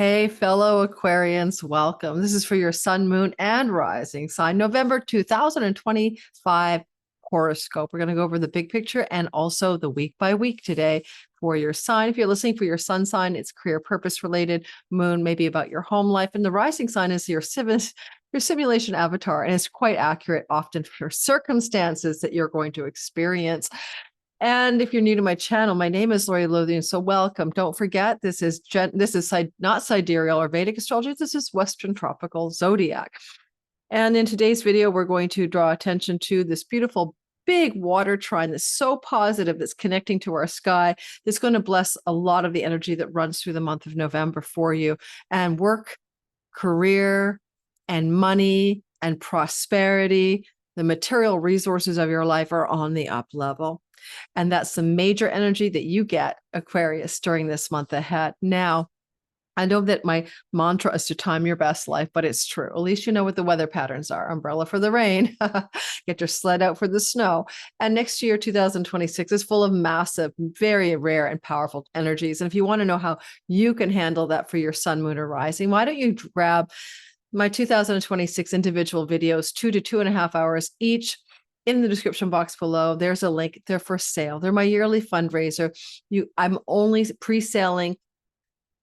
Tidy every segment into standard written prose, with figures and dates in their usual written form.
Hey, fellow Aquarians, welcome. This is for your sun, moon, and rising sign, November 2025 horoscope. We're going to go over the big picture and also the week by week today for your sign. If you're listening for your sun sign, it's career purpose related, moon, maybe about your home life, and the rising sign is your simulation avatar, and it's quite accurate often for circumstances that you're going to experience. And if you're new to my channel, my name is Lori Lothian, so welcome. Don't forget, this is not sidereal or Vedic astrology. This is Western tropical zodiac. And in today's video, we're going to draw attention to this beautiful big water trine that's so positive, that's connecting to our sky, that's going to bless a lot of the energy that runs through the month of November for you. And work, career, and money, and prosperity, the material resources of your life are on the up level. And that's the major energy that you get, Aquarius, during this month ahead. Now, I know that my mantra is to time your best life, but it's true. At least you know what the weather patterns are. Umbrella for the rain, get your sled out for the snow. And next year, 2026, is full of massive, very rare and powerful energies. And if you want to know how you can handle that for your sun, moon, or rising, why don't you grab my 2026 individual videos, 2 to 2.5 hours each. In the description box below, there's a link. They're for sale. They're my yearly fundraiser. I'm only pre-selling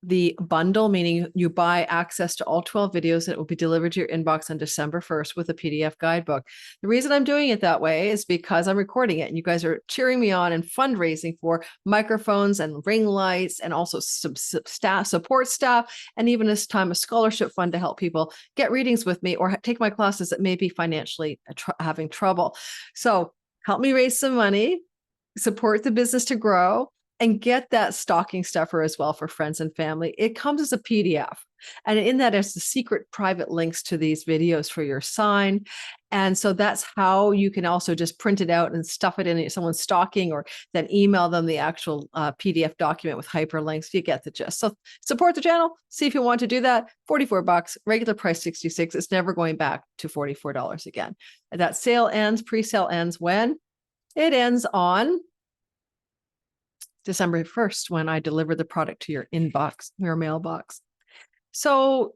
the bundle, meaning you buy access to all 12 videos and it will be delivered to your inbox on December 1st with a PDF guidebook. The reason I'm doing it that way is because I'm recording it and you guys are cheering me on and fundraising for microphones and ring lights and also some support staff, and even this time a scholarship fund to help people get readings with me or take my classes that may be financially having trouble. So help me raise some money, support the business to grow, and get that stocking stuffer as well for friends and family. It comes as a PDF. And in that is the secret private links to these videos for your sign. And so that's how you can also just print it out and stuff it in someone's stocking, or then email them the actual PDF document with hyperlinks. You get the gist. So support the channel. See if you want to do that. $44, regular price $66. It's never going back to $44 again. And that sale ends, pre-sale ends when? It ends on December 1st, when I deliver the product to your inbox, your mailbox. So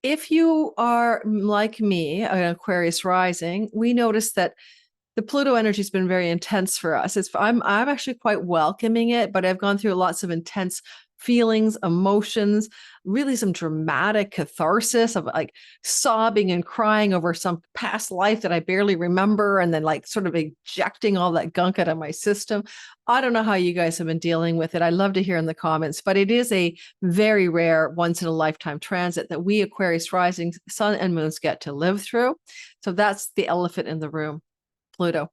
if you are like me, an Aquarius rising, we notice that the Pluto energy has been very intense for us. I'm actually quite welcoming it, but I've gone through lots of intense feelings, emotions, really some dramatic catharsis of like sobbing and crying over some past life that I barely remember, and then like sort of ejecting all that gunk out of my system. I don't know how you guys have been dealing with it. I'd love to hear in the comments, but it is a very rare once in a lifetime transit that we Aquarius rising sun and moons get to live through. So that's the elephant in the room, Pluto.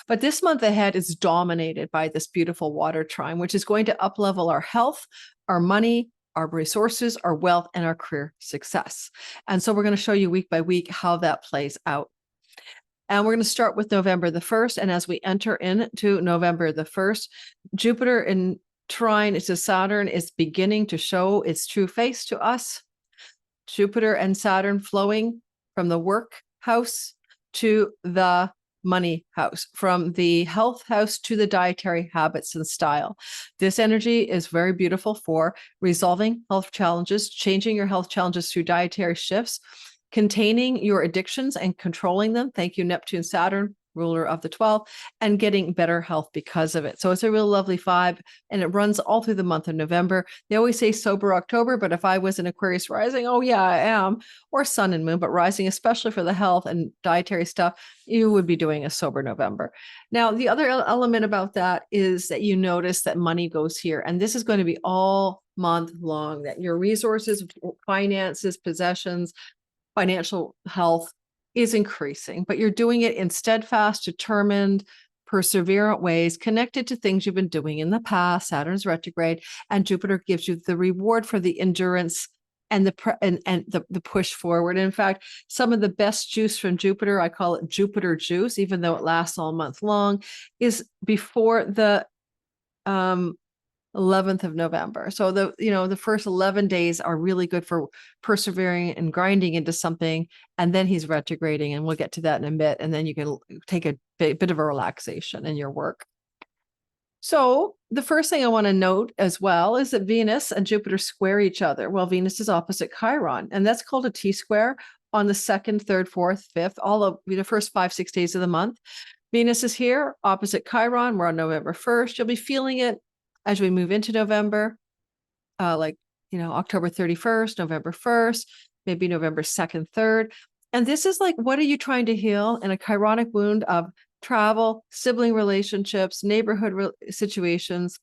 But this month ahead is dominated by this beautiful water trine, which is going to uplevel our health, our money, our resources, our wealth, and our career success. And so we're going to show you week by week how that plays out. And we're going to start with November the 1st. And as we enter into November the 1st, Jupiter in trine to Saturn is beginning to show its true face to us. Jupiter and Saturn flowing from the work house to the money house, from the health house to the dietary habits and style. This energy is very beautiful for resolving health challenges, changing your health challenges through dietary shifts, containing your addictions and controlling them. Thank you, Neptune, Saturn, ruler of the 12, and getting better health because of it. So it's a real lovely vibe, and it runs all through the month of November. They always say sober October, but if I was an Aquarius rising, oh yeah, I am, or sun and moon, but rising, especially for the health and dietary stuff, you would be doing a sober November. Now, the other element about that is that you notice that money goes here, and this is going to be all month long, that your resources, finances, possessions, financial health is increasing, but you're doing it in steadfast, determined, perseverant ways connected to things you've been doing in the past. Saturn's retrograde, and Jupiter gives you the reward for the endurance and the push forward. In fact, some of the best juice from Jupiter, I call it Jupiter juice, even though it lasts all month long, is before the 11th of November. So the first 11 days are really good for persevering and grinding into something. And then he's retrograding, and we'll get to that in a bit. And then you can take a bit of a relaxation in your work. So the first thing I want to note as well is that Venus and Jupiter square each other. Well, Venus is opposite Chiron, and that's called a T-square on the 2nd, 3rd, 4th, 5th, all of the first 5, 6 days of the month. Venus is here opposite Chiron. We're on November 1st. You'll be feeling it as we move into November, October 31st, November 1st, maybe November 2nd, 3rd. And this is like, what are you trying to heal in a chironic wound of travel, sibling relationships, neighborhood situations?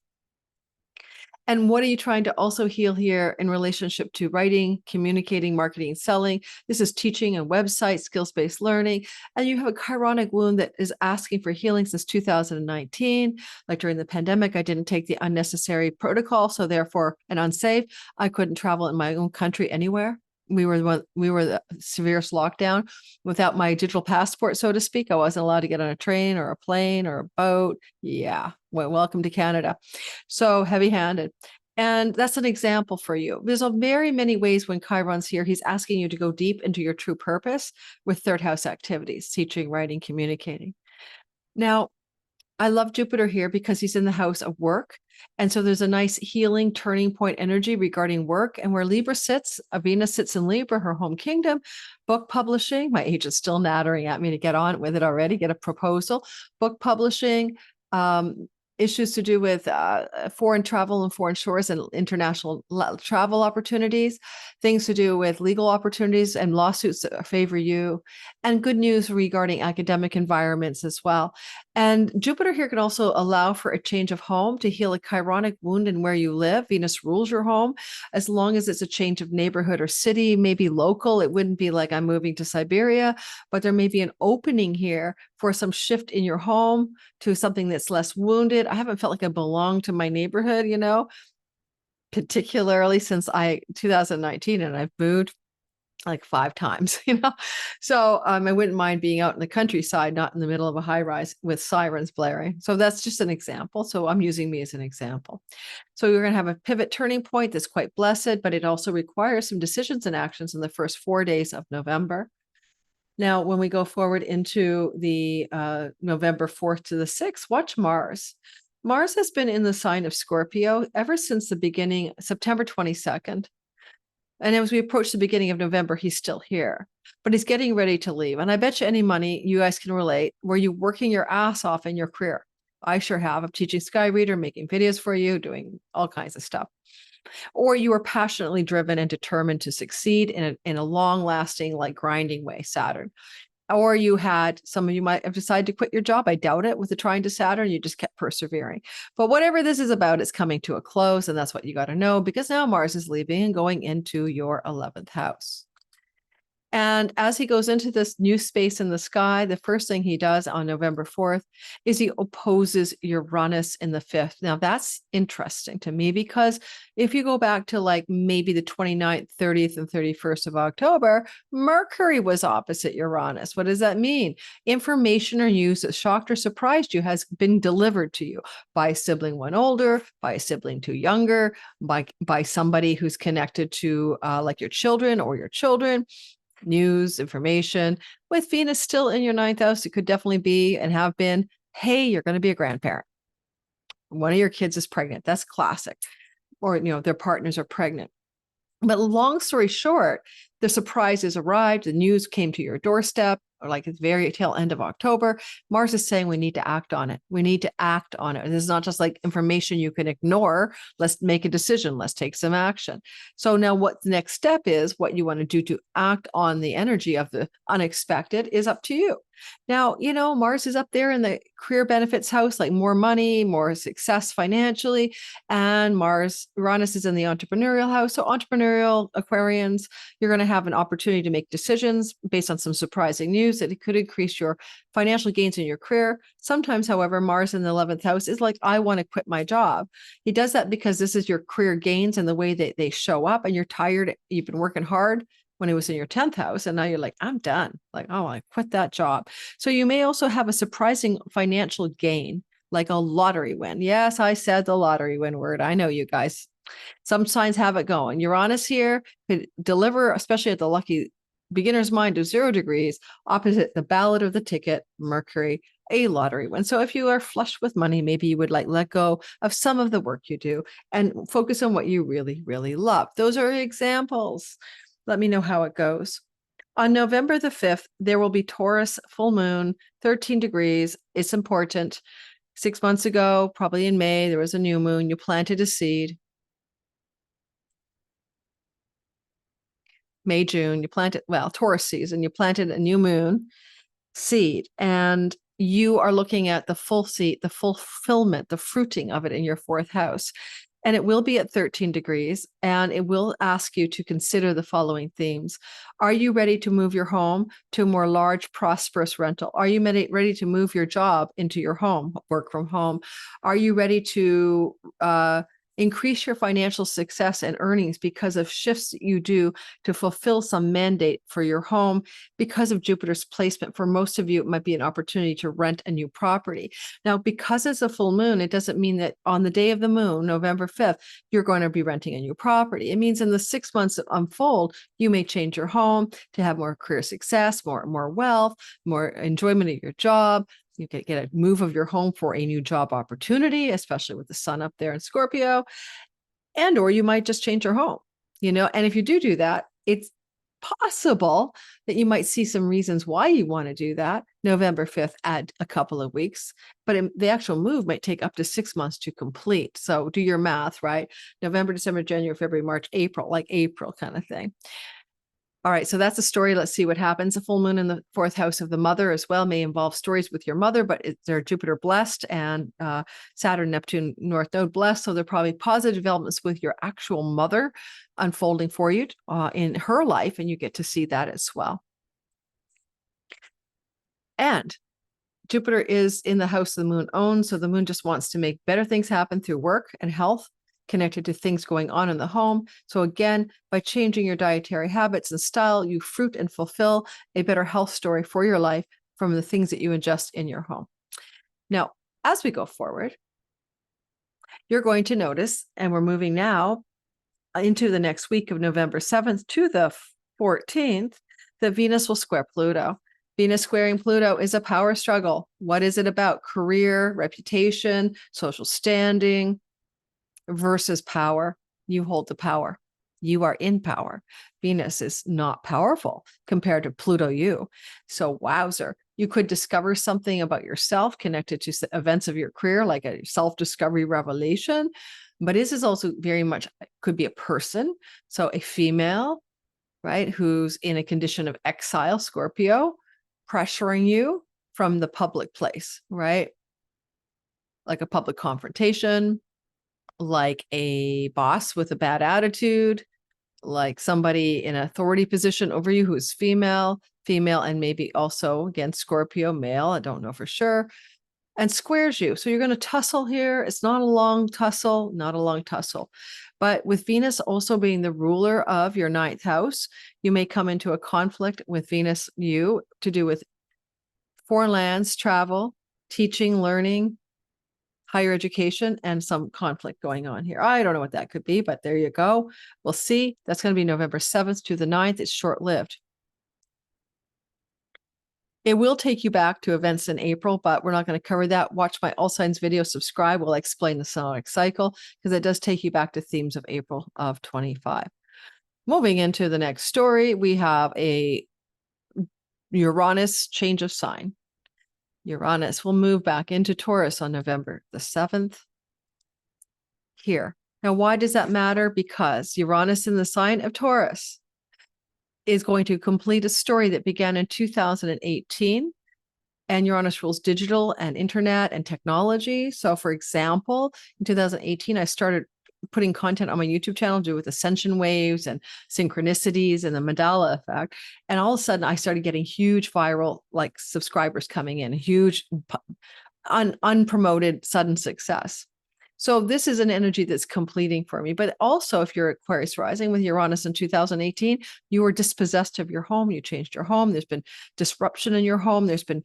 And what are you trying to also heal here in relationship to writing, communicating, marketing, selling? This is teaching and website, skills-based learning. And you have a chironic wound that is asking for healing since 2019. Like during the pandemic, I didn't take the unnecessary protocol, so therefore, and unsafe, I couldn't travel in my own country anywhere. We were the severest lockdown. Without my digital passport, so to speak, I wasn't allowed to get on a train or a plane or a boat. Yeah, well, welcome to Canada. So heavy-handed. And that's an example for you. There's a very many ways when Chiron's here, he's asking you to go deep into your true purpose with third house activities, teaching, writing, communicating. Now, I love Jupiter here because he's in the house of work. And so there's a nice healing turning point energy regarding work. And where Libra sits, Venus sits in Libra, her home kingdom, book publishing. My agent's still nattering at me to get on with it already, get a proposal. Book publishing, issues to do with foreign travel and foreign shores and international travel opportunities, things to do with legal opportunities and lawsuits that favor you, and good news regarding academic environments as well. And Jupiter here can also allow for a change of home to heal a chironic wound in where you live. Venus rules your home, as long as it's a change of neighborhood or city, maybe local. It wouldn't be like I'm moving to Siberia, but there may be an opening here for some shift in your home to something that's less wounded. I haven't felt like I belong to my neighborhood, particularly since 2019, and I've moved like 5 times, So I wouldn't mind being out in the countryside, not in the middle of a high rise with sirens blaring. So that's just an example. So I'm using me as an example. So you're going to have a pivot turning point that's quite blessed, but it also requires some decisions and actions in the first 4 days of November. Now, when we go forward into the November 4th to the 6th, watch Mars. Mars has been in the sign of Scorpio ever since the beginning, September 22nd. And as we approach the beginning of November, he's still here, but he's getting ready to leave. And I bet you any money you guys can relate. Were you working your ass off in your career? I sure have. I'm teaching Sky Reader, making videos for you, doing all kinds of stuff. Or you are passionately driven and determined to succeed in a long-lasting, like grinding way, Saturn. Or some of you might have decided to quit your job. I doubt it with the trine to Saturn. You just kept persevering. But whatever this is about, it's coming to a close. And that's what you got to know, because now Mars is leaving and going into your 11th house. And as he goes into this new space in the sky, the first thing he does on November 4th is he opposes Uranus in the 5th. Now, that's interesting to me, because if you go back to like maybe the 29th, 30th, and 31st of October, Mercury was opposite Uranus. What does that mean? Information or news that shocked or surprised you has been delivered to you by a sibling one older, by a sibling two younger, by somebody who's connected to like your children or your children. News, information. With Venus still in your 9th house, it could definitely be and have been, hey, you're going to be a grandparent. One of your kids is pregnant. That's classic. Or, their partners are pregnant. But long story short, the surprises arrived. The news came to your doorstep, or like at the very tail end of October. Mars is saying we need to act on it. We need to act on it. This is not just like information you can ignore. Let's make a decision. Let's take some action. So now what the next step is, what you want to do to act on the energy of the unexpected is up to you. Now, Mars is up there in the career benefits house, like more money, more success financially. And Uranus is in the entrepreneurial house. So entrepreneurial Aquarians, you're going to have an opportunity to make decisions based on some surprising news that it could increase your financial gains in your career. Sometimes, however, Mars in the 11th house is like, I want to quit my job. He does that because this is your career gains and the way that they show up, and you're tired. You've been working hard when it was in your 10th house. And now you're like, I'm done. Like, oh, I quit that job. So you may also have a surprising financial gain, like a lottery win. Yes, I said the lottery win word. I know you guys. Some signs have it going. Uranus here could deliver, especially at the lucky beginner's mind of 0 degrees, opposite the ballad of the ticket, Mercury, a lottery win. So if you are flush with money, maybe you would like let go of some of the work you do and focus on what you really, really love. Those are examples. Let me know how it goes. On November the 5th, there will be Taurus full moon, 13 degrees. It's important. 6 months ago, probably in May, there was a new moon. You planted a seed. May, June, you planted, well, Taurus season, you planted a new moon seed, and you are looking at the full seed, the fulfillment, the fruiting of it in your fourth house. And it will be at 13 degrees, and it will ask you to consider the following themes. Are you ready to move your home to a more large, prosperous rental? Are you ready to move your job into your home, work from home? Are you ready to increase your financial success and earnings because of shifts that you do to fulfill some mandate for your home? Because of Jupiter's placement, for most of you, it might be an opportunity to rent a new property. Now, because it's a full moon, it doesn't mean that on the day of the moon, November 5th, you're going to be renting a new property. It means in the 6 months that unfold, you may change your home to have more career success, more wealth, more enjoyment of your job. You get a move of your home for a new job opportunity, especially with the sun up there in Scorpio. And or you might just change your home, and if you do that, it's possible that you might see some reasons why you want to do that. November 5th, add a couple of weeks, but the actual move might take up to 6 months to complete. So do your math, right? November, December, January, February, March, April, like April kind of thing. All right, so that's the story. Let's see what happens. A full moon in the fourth house of the mother as well may involve stories with your mother, but they're Jupiter blessed and Saturn, Neptune, North Node blessed. So they're probably positive developments with your actual mother unfolding for you in her life, and you get to see that as well. And Jupiter is in the house the moon owns, so the moon just wants to make better things happen through work and health, connected to things going on in the home. So again, by changing your dietary habits and style, you fruit and fulfill a better health story for your life from the things that you ingest in your home. Now, as we go forward, you're going to notice, and we're moving now into the next week of November 7th to the 14th, that Venus will square Pluto. Venus squaring Pluto is a power struggle. What is it about? Career, reputation, social standing, versus power. You hold the power. You are in power. Venus is not powerful compared to Pluto you. So wowzer, you could discover something about yourself connected to events of your career, like a self-discovery revelation. But this is also very much, could be a person. So a female, right, who's in a condition of exile, Scorpio, pressuring you from the public place, right? Like a public confrontation, like a boss with a bad attitude, like somebody in an authority position over you who's female, and maybe also, again, Scorpio, male, I don't know for sure, and squares you. So you're going to tussle here. It's not a long tussle, But with Venus also being the ruler of your ninth house, you may come into a conflict with Venus, you, to do with foreign lands, travel, teaching, learning, higher education, and some conflict going on here. I don't know what that could be, but there you go. We'll see. That's going to be November 7th to the 9th. It's short-lived. It will take you back to events in April, but we're not going to cover that. Watch my All Signs video, subscribe. We'll explain the Synodic cycle because it does take you back to themes of April of 25. Moving into the next story, we have a Uranus change of sign. Uranus will move back into Taurus on November the 7th here. Now, why does that matter? Because Uranus in the sign of Taurus is going to complete a story that began in 2018. And Uranus rules digital and internet and technology. So, for example, in 2018, I started putting content on my YouTube channel to do with ascension waves and synchronicities and the Mandala effect. And all of a sudden, I started getting huge viral like subscribers coming in, huge unpromoted sudden success. So this is an energy that's completing for me. But also, if you're Aquarius rising with Uranus in 2018, you were dispossessed of your home. You changed your home. There's been disruption in your home. There's been,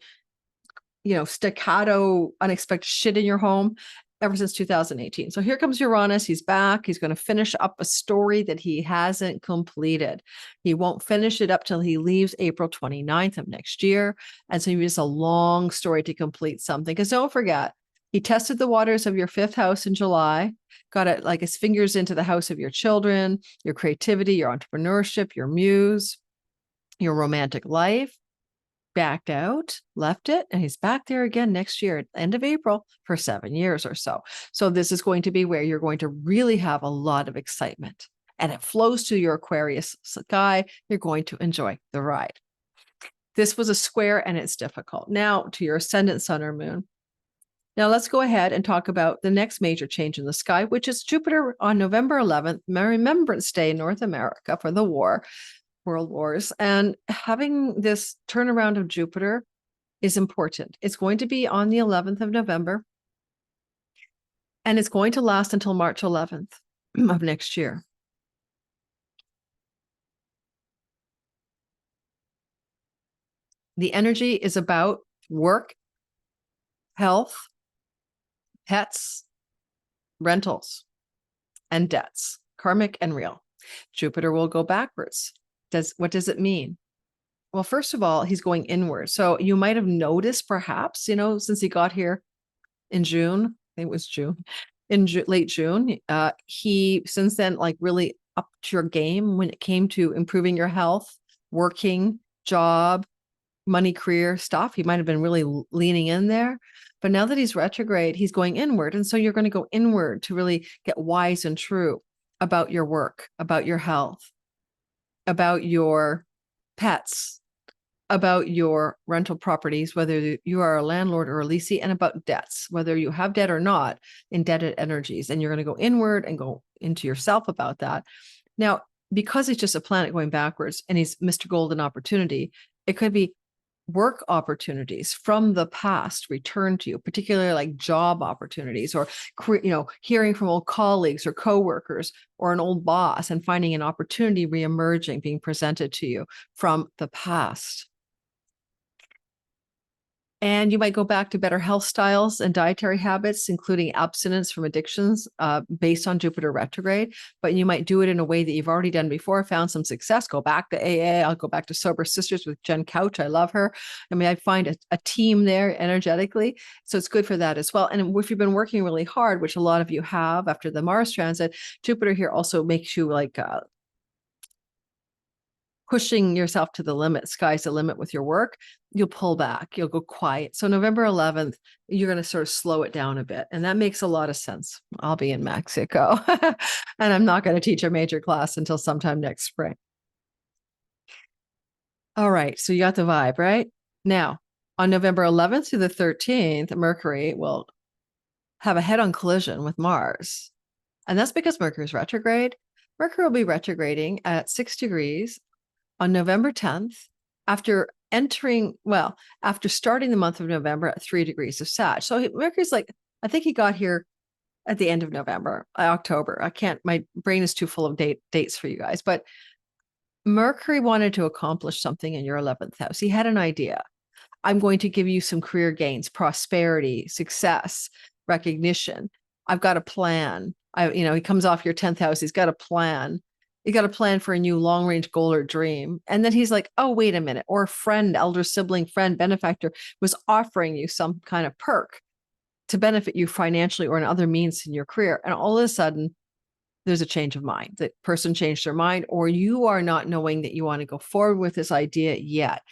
staccato, unexpected shit in your home. ever since 2018. So here comes Uranus. He's back. He's going to finish up a story that he hasn't completed. He won't finish it up till he leaves April 29th of next year. And so it's a long story to complete something. Because don't forget, he tested the waters of your fifth house in July, got it like his fingers into the house of your children, your creativity, your entrepreneurship, your muse, your romantic life, backed out, left it, and he's back there again next year at the end of April for 7 years or so. So this is going to be where you're going to really have a lot of excitement, and it flows to your Aquarius sky. You're going to enjoy the ride. This was a square and it's difficult. Now to your ascendant, sun, or moon. Now let's go ahead and talk about the next major change in the sky, which is Jupiter on November 11th, Remembrance Day in North America for the World Wars. And having this turnaround of Jupiter is important. It's going to be on the 11th of November, and it's going to last until March 11th of next year. The energy is about work, health, pets, rentals, and debts, karmic and real. Jupiter will go backwards. What does it mean? Well, first of all, he's going inward. So you might have noticed perhaps, since he got here in June, I think it was June, late June, he since then like really upped your game when it came to improving your health, working, job, money, career stuff. He might have been really leaning in there. But now that he's retrograde, he's going inward. And so you're going to go inward to really get wise and true about your work, about your health, about your pets, about your rental properties, whether you are a landlord or a leasee, and about debts, whether you have debt or not, indebted energies. And you're going to go inward and go into yourself about that. Now, because he's just a planet going backwards and he's Mr. Golden Opportunity, it could be work opportunities from the past return to you, particularly like job opportunities, or hearing from old colleagues or coworkers or an old boss and finding an opportunity reemerging, being presented to you from the past. And you might go back to better health styles and dietary habits, including abstinence from addictions based on Jupiter retrograde. But you might do it in a way that you've already done before, found some success. Go back to AA. I'll go back to Sober Sisters with Jen Couch. I love her. I mean, I find a team there energetically. So it's good for that as well. And if you've been working really hard, which a lot of you have after the Mars transit, Jupiter here also makes you like pushing yourself to the limit. Sky's the limit with your work. You'll pull back, you'll go quiet. So November 11th, you're going to sort of slow it down a bit. And that makes a lot of sense. I'll be in Mexico and I'm not going to teach a major class until sometime next spring. All right. So you got the vibe, right? Now, on November 11th through the 13th, Mercury will have a head-on collision with Mars. And that's because Mercury is retrograde. Mercury will be retrograding at 6 degrees on November 10th, after starting the month of November at 3 degrees of Sag. So Mercury's like, I think he got here at the end of November, October. My brain is too full of dates for you guys, but Mercury wanted to accomplish something in your 11th house. He had an idea. I'm going to give you some career gains, prosperity, success, recognition. I've got a plan. He comes off your 10th house. He's got a plan. You got a plan for a new long-range goal or dream. And then he's like, oh, wait a minute. Or a friend, elder sibling, friend, benefactor was offering you some kind of perk to benefit you financially or in other means in your career. And all of a sudden, there's a change of mind. The person changed their mind, or you are not knowing that you want to go forward with this idea yet.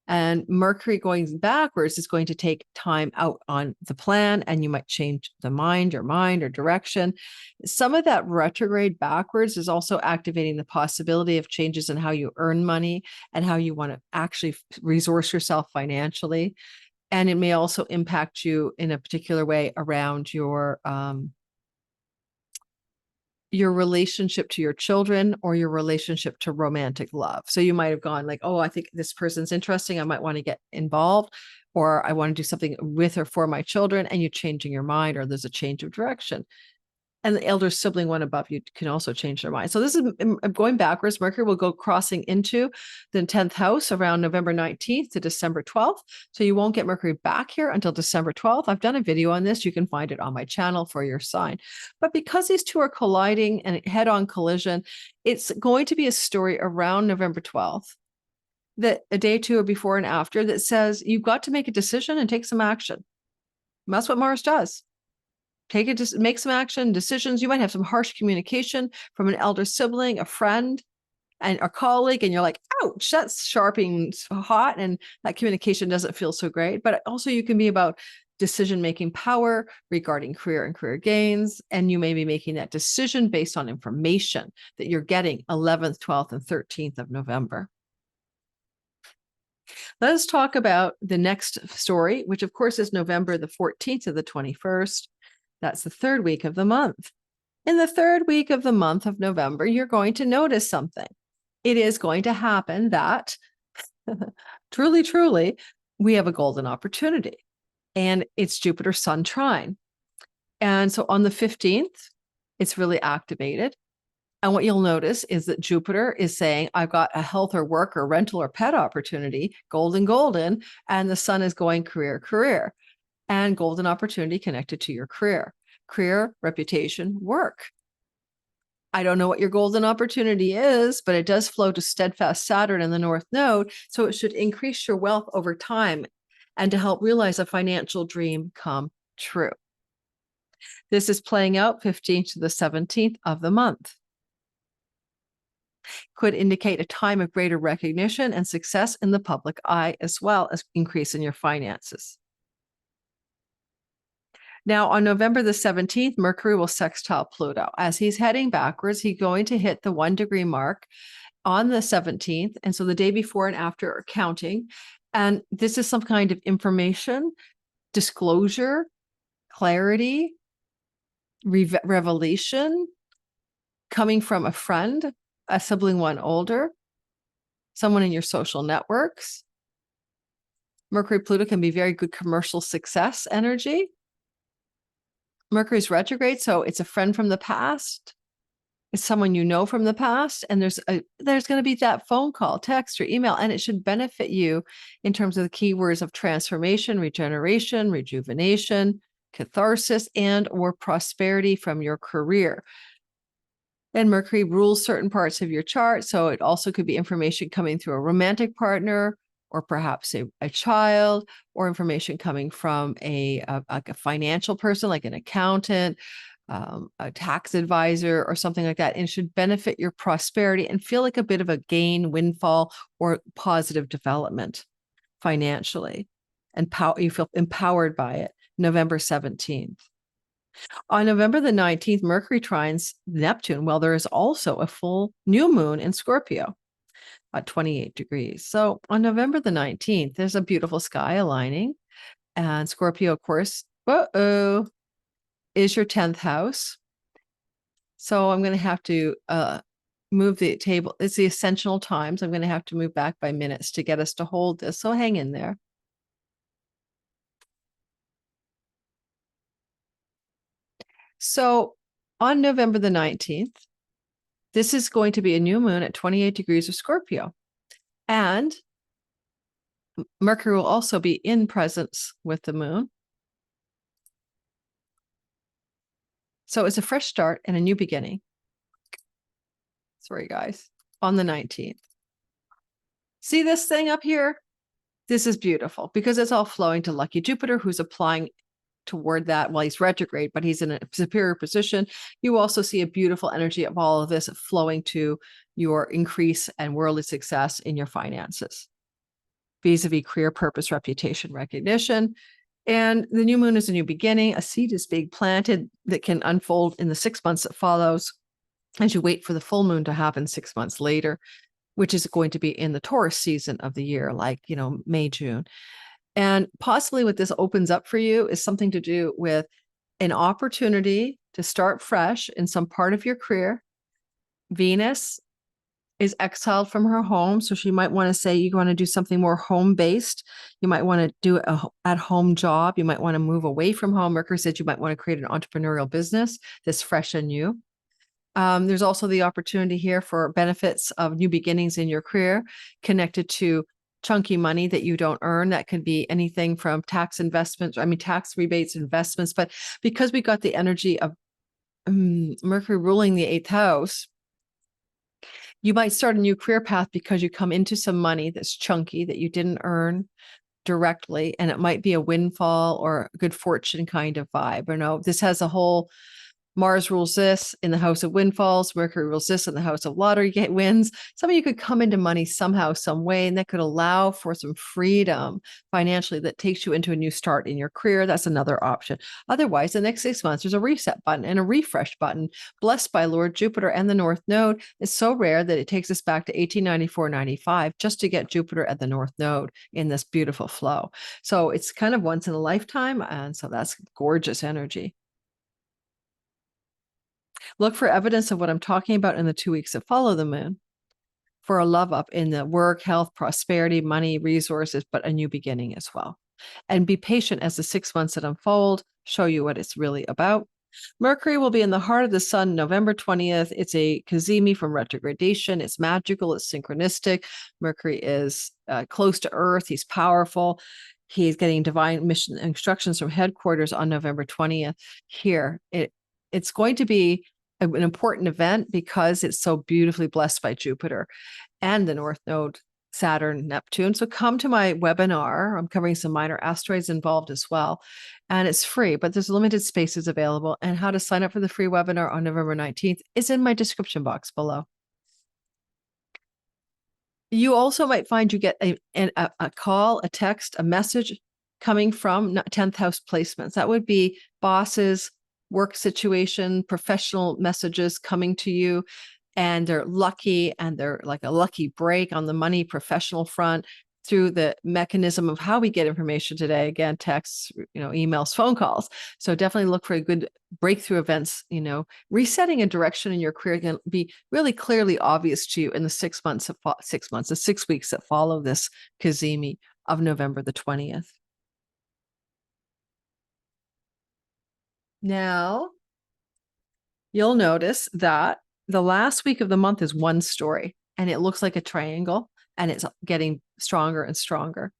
And Mercury going backwards is going to take time out on the plan, and you might change your mind or direction. Some of that retrograde backwards is also activating the possibility of changes in how you earn money and how you want to actually resource yourself financially. And it may also impact you in a particular way around your relationship to your children or your relationship to romantic love. So you might have gone like, oh, I think this person's interesting. I might want to get involved, or I want to do something with or for my children, and you're changing your mind, or there's a change of direction. And the elder sibling one above you can also change their mind. So this is going backwards. Mercury will go crossing into the 10th house around November 19th to December 12th. So you won't get Mercury back here until December 12th. I've done a video on this. You can find it on my channel for your sign. But because these two are colliding and head-on collision, it's going to be a story around November 12th, that a day or two or before and after, that says you've got to make a decision and take some action. And that's what Mars does. Make some action, decisions. You might have some harsh communication from an elder sibling, a friend, and a colleague, and you're like, ouch, that's sharp and hot, and that communication doesn't feel so great. But also you can be about decision-making power regarding career and career gains, and you may be making that decision based on information that you're getting 11th, 12th, and 13th of November. Let us talk about the next story, which of course is November the 14th to the 21st. That's the third week of the month. In the third week of the month of November, you're going to notice something. It is going to happen that truly, we have a golden opportunity, and it's Jupiter Sun trine. And so on the 15th, it's really activated. And what you'll notice is that Jupiter is saying, I've got a health or work or rental or pet opportunity, golden, and the Sun is going career, and golden opportunity connected to your career, reputation, work. I don't know what your golden opportunity is, but it does flow to steadfast Saturn in the North Node. So it should increase your wealth over time and to help realize a financial dream come true. This is playing out 15th to the 17th of the month. Could indicate a time of greater recognition and success in the public eye, as well as increase in your finances. Now, on November the 17th, Mercury will sextile Pluto. As he's heading backwards, he's going to hit the 1 degree mark on the 17th. And so the day before and after are counting. And this is some kind of information, disclosure, clarity, revelation coming from a friend, a sibling one older, someone in your social networks. Mercury Pluto can be very good commercial success energy. Mercury's retrograde, so it's a friend from the past. It's someone you know from the past, and there's going to be that phone call, text, or email, and it should benefit you in terms of the keywords of transformation, regeneration, rejuvenation, catharsis, and or prosperity from your career. And Mercury rules certain parts of your chart, so it also could be information coming through a romantic partner, or perhaps a child, or information coming from a financial person, like an accountant, a tax advisor, or something like that. And it should benefit your prosperity and feel like a bit of a gain, windfall, or positive development financially. And you feel empowered by it. November 17th. On November the 19th, Mercury trines Neptune. Well, there is also a full new moon in Scorpio at 28 degrees. So on November the 19th, there's a beautiful sky aligning. And Scorpio, of course, is your 10th house. So I'm going to have to move the table. It's the essential times. I'm going to have to move back by minutes to get us to hold this. So hang in there. So on November the 19th, this is going to be a new moon at 28 degrees of Scorpio. And Mercury will also be in presence with the moon. So it's a fresh start and a new beginning. Sorry, guys, on the 19th. See this thing up here? This is beautiful because it's all flowing to lucky Jupiter, who's applying toward that. Well, he's retrograde, but he's in a superior position. You also see a beautiful energy of all of this flowing to your increase and worldly success in your finances, vis-a-vis career, purpose, reputation, recognition. And the new moon is a new beginning. A seed is being planted that can unfold in the 6 months that follows as you wait for the full moon to happen 6 months later, which is going to be in the Taurus season of the year, like, May, June. And possibly what this opens up for you is something to do with an opportunity to start fresh in some part of your career. Venus is exiled from her home. So she might want to say you want to do something more home-based. You might want to do a at-home job. You might want to move away from home. Mercury said you might want to create an entrepreneurial business that's fresh and new. There's also the opportunity here for benefits of new beginnings in your career connected to chunky money that you don't earn. That could be anything from tax investments, tax rebates, investments. But because we got the energy of Mercury ruling the 8th house, you might start a new career path because you come into some money that's chunky that you didn't earn directly, and it might be a windfall or a good fortune kind of vibe. Or no, this has a whole Mars rules this in the house of windfalls. Mercury rules this in the house of lottery wins. Some of you could come into money somehow, some way, and that could allow for some freedom financially that takes you into a new start in your career. That's another option. Otherwise, the next 6 months, there's a reset button and a refresh button blessed by Lord Jupiter and the North Node. It's so rare that it takes us back to 1894-95 just to get Jupiter at the North Node in this beautiful flow. So it's kind of once in a lifetime. And so that's gorgeous energy. Look for evidence of what I'm talking about in the 2 weeks that follow the moon for a love up in the work, health, prosperity, money, resources, but a new beginning as well. And be patient as the 6 months that unfold show you what it's really about. Mercury will be in the heart of the sun November 20th. It's a cazimi from retrogradation. It's magical. It's synchronistic. Mercury is close to Earth. He's powerful. He's getting divine mission instructions from headquarters on November 20th. Here, it's going to be an important event because it's so beautifully blessed by Jupiter and the North Node, Saturn, Neptune. So come to my webinar. I'm covering some minor asteroids involved as well. And it's free, but there's limited spaces available. And how to sign up for the free webinar on November 19th is in my description box below. You also might find you get a call, a text, a message coming from 10th house placements. That would be bosses, work situation, professional messages coming to you, and they're lucky, and they're like a lucky break on the money professional front through the mechanism of how we get information today. Again, texts, emails, phone calls. So definitely look for a good breakthrough events. Resetting a direction in your career can be really clearly obvious to you in the 6 months, the 6 weeks that follow this cazimi of November the 20th. Now, you'll notice that the last week of the month is one story, and it looks like a triangle, and it's getting stronger and stronger.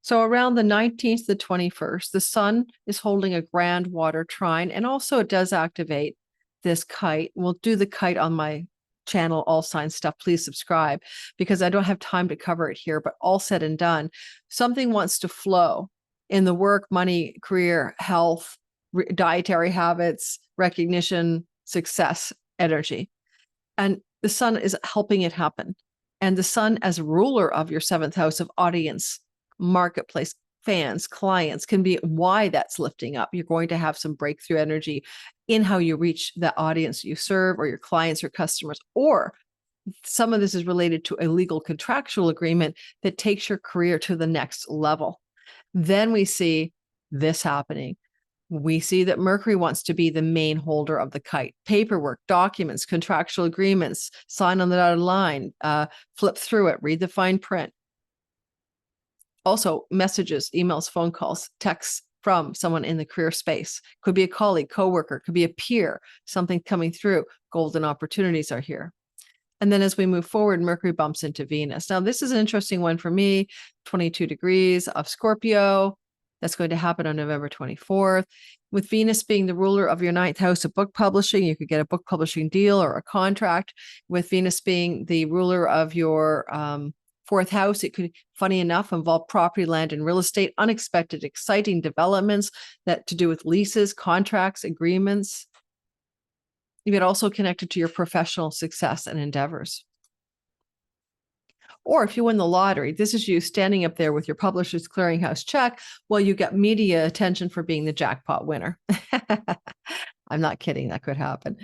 So around the 19th to the 21st, the sun is holding a grand water trine, and also it does activate this kite. We'll do the kite on my channel, All Signs Stuff. Please subscribe, because I don't have time to cover it here, but all said and done, something wants to flow in the work, money, career, health, dietary habits, recognition, success, energy. And the sun is helping it happen. And the sun, as ruler of your 7th house of audience, marketplace, fans, clients, can be why that's lifting up. You're going to have some breakthrough energy in how you reach the audience you serve, or your clients or customers, or some of this is related to a legal contractual agreement that takes your career to the next level. Then we see this happening. We see that Mercury wants to be the main holder of the kite. Paperwork, documents, contractual agreements, sign on the dotted line, flip through it, read the fine print. Also, messages, emails, phone calls, texts from someone in the career space. Could be a colleague, coworker, could be a peer, something coming through. Golden opportunities are here. And then as we move forward, Mercury bumps into Venus. Now, this is an interesting one for me, 22 degrees of Scorpio. That's going to happen on November 24th. With Venus being the ruler of your 9th house of book publishing, you could get a book publishing deal or a contract. With Venus being the ruler of your 4th house, it could, funny enough, involve property, land, and real estate, unexpected, exciting developments that to do with leases, contracts, agreements. You get also connected to your professional success and endeavors. Or if you win the lottery, this is you standing up there with your publisher's clearinghouse check while you get media attention for being the jackpot winner. I'm not kidding. That could happen.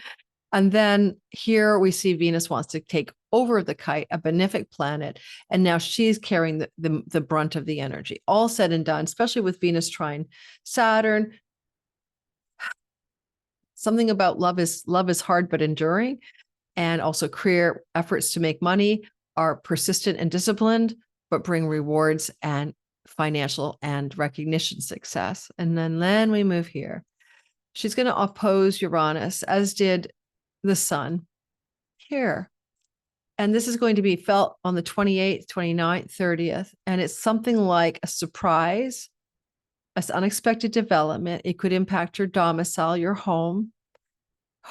And then here we see Venus wants to take over the kite, a benefic planet, and now she's carrying the brunt of the energy. All said and done, especially with Venus trine Saturn. Something about love is hard but enduring. And also career efforts to make money are persistent and disciplined, but bring rewards and financial and recognition success. And then we move here. She's going to oppose Uranus, as did the sun here. And this is going to be felt on the 28th, 29th, 30th. And it's something like a surprise, an unexpected development. It could impact your domicile, your home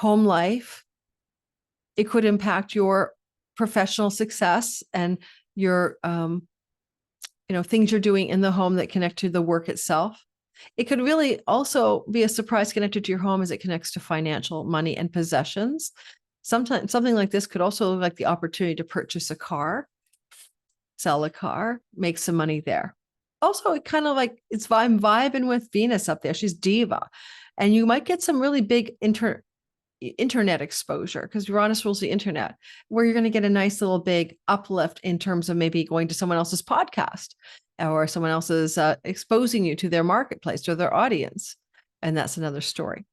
life. It could impact your professional success and your, things you're doing in the home that connect to the work itself. It could really also be a surprise connected to your home as it connects to financial, money, and possessions. Sometimes something like this could also look like the opportunity to purchase a car, sell a car, make some money there. Also, it kind of like I'm vibing with Venus up there. She's diva. And you might get some really big internet exposure, because Uranus rules the internet, where you're going to get a nice little big uplift in terms of maybe going to someone else's podcast or someone else's exposing you to their marketplace or their audience. And that's another story.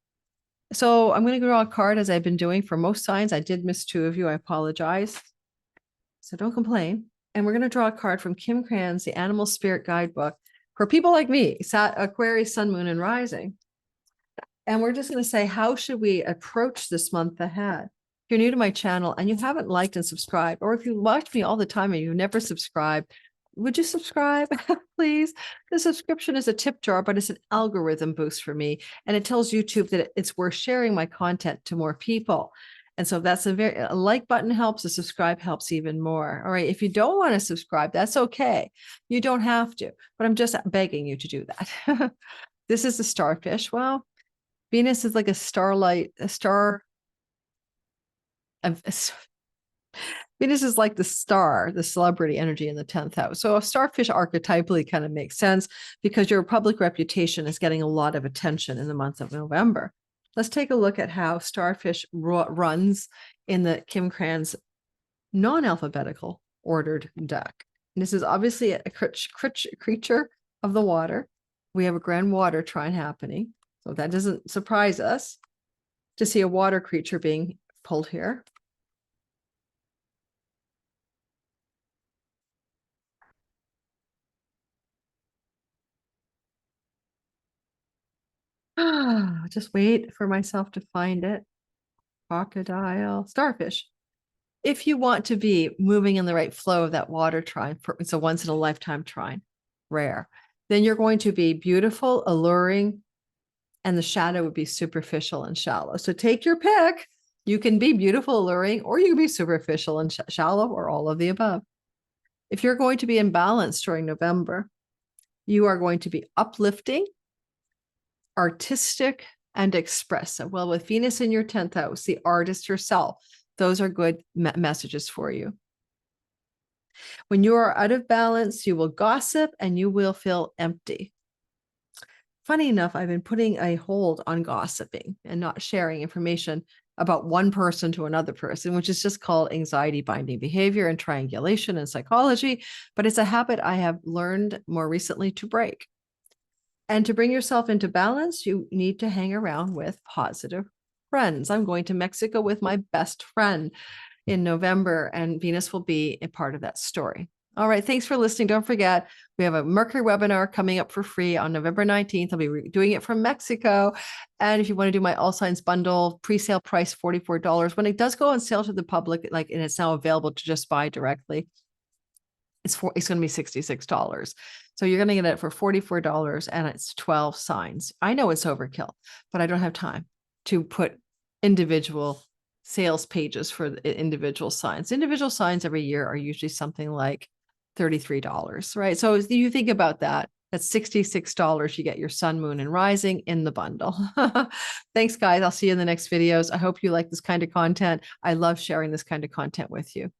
So I'm going to draw a card, as I've been doing for most signs. I did miss 2 of you. I apologize. So don't complain. And we're going to draw a card from Kim Cran's The Animal Spirit Guidebook for people like me, Aquarius, Sun, Moon, and Rising. And we're just going to say, how should we approach this month ahead? If you're new to my channel and you haven't liked and subscribed, or if you watch me all the time and you never subscribe, would you subscribe, please? The subscription is a tip jar, but it's an algorithm boost for me. And it tells YouTube that it's worth sharing my content to more people. And so that's a like button helps, a subscribe helps even more. All right. If you don't want to subscribe, that's okay. You don't have to, but I'm just begging you to do that. This is the starfish. Well, Venus is like a Venus is like the star, the celebrity energy in the 10th house. So a starfish archetypally kind of makes sense because your public reputation is getting a lot of attention in the month of November. Let's take a look at how starfish runs in the Kim Cran's non-alphabetical ordered deck. And this is obviously a creature of the water. We have a grand water trine happening. So that doesn't surprise us to see a water creature being pulled here. Just wait for myself to find it. Crocodile, starfish. If you want to be moving in the right flow of that water trine, it's a once in a lifetime trine, rare, then you're going to be beautiful, alluring, and the shadow would be superficial and shallow. So take your pick. You can be beautiful, alluring, or you can be superficial and shallow, or all of the above. If you're going to be in balance during November, you are going to be uplifting, artistic, and expressive. Well, with Venus in your 10th house, the artist herself, those are good messages for you. When you are out of balance, you will gossip and you will feel empty. Funny enough, I've been putting a hold on gossiping and not sharing information about one person to another person, which is just called anxiety binding behavior and triangulation in psychology. But it's a habit I have learned more recently to break. And to bring yourself into balance, you need to hang around with positive friends. I'm going to Mexico with my best friend in November, and Venus will be a part of that story. All right. Thanks for listening. Don't forget, we have a Mercury webinar coming up for free on November 19th. I'll be doing it from Mexico. And if you want to do my All Signs bundle, pre-sale price $44. When it does go on sale to the public, and it's now available to just buy directly, it's going to be $66. So you're going to get it for $44 and it's 12 signs. I know it's overkill, but I don't have time to put individual sales pages for the individual signs. Individual signs every year are usually something like $33, right? So if you think about that, that's $66. You get your sun, moon, and rising in the bundle. Thanks, guys. I'll see you in the next videos. I hope you like this kind of content. I love sharing this kind of content with you.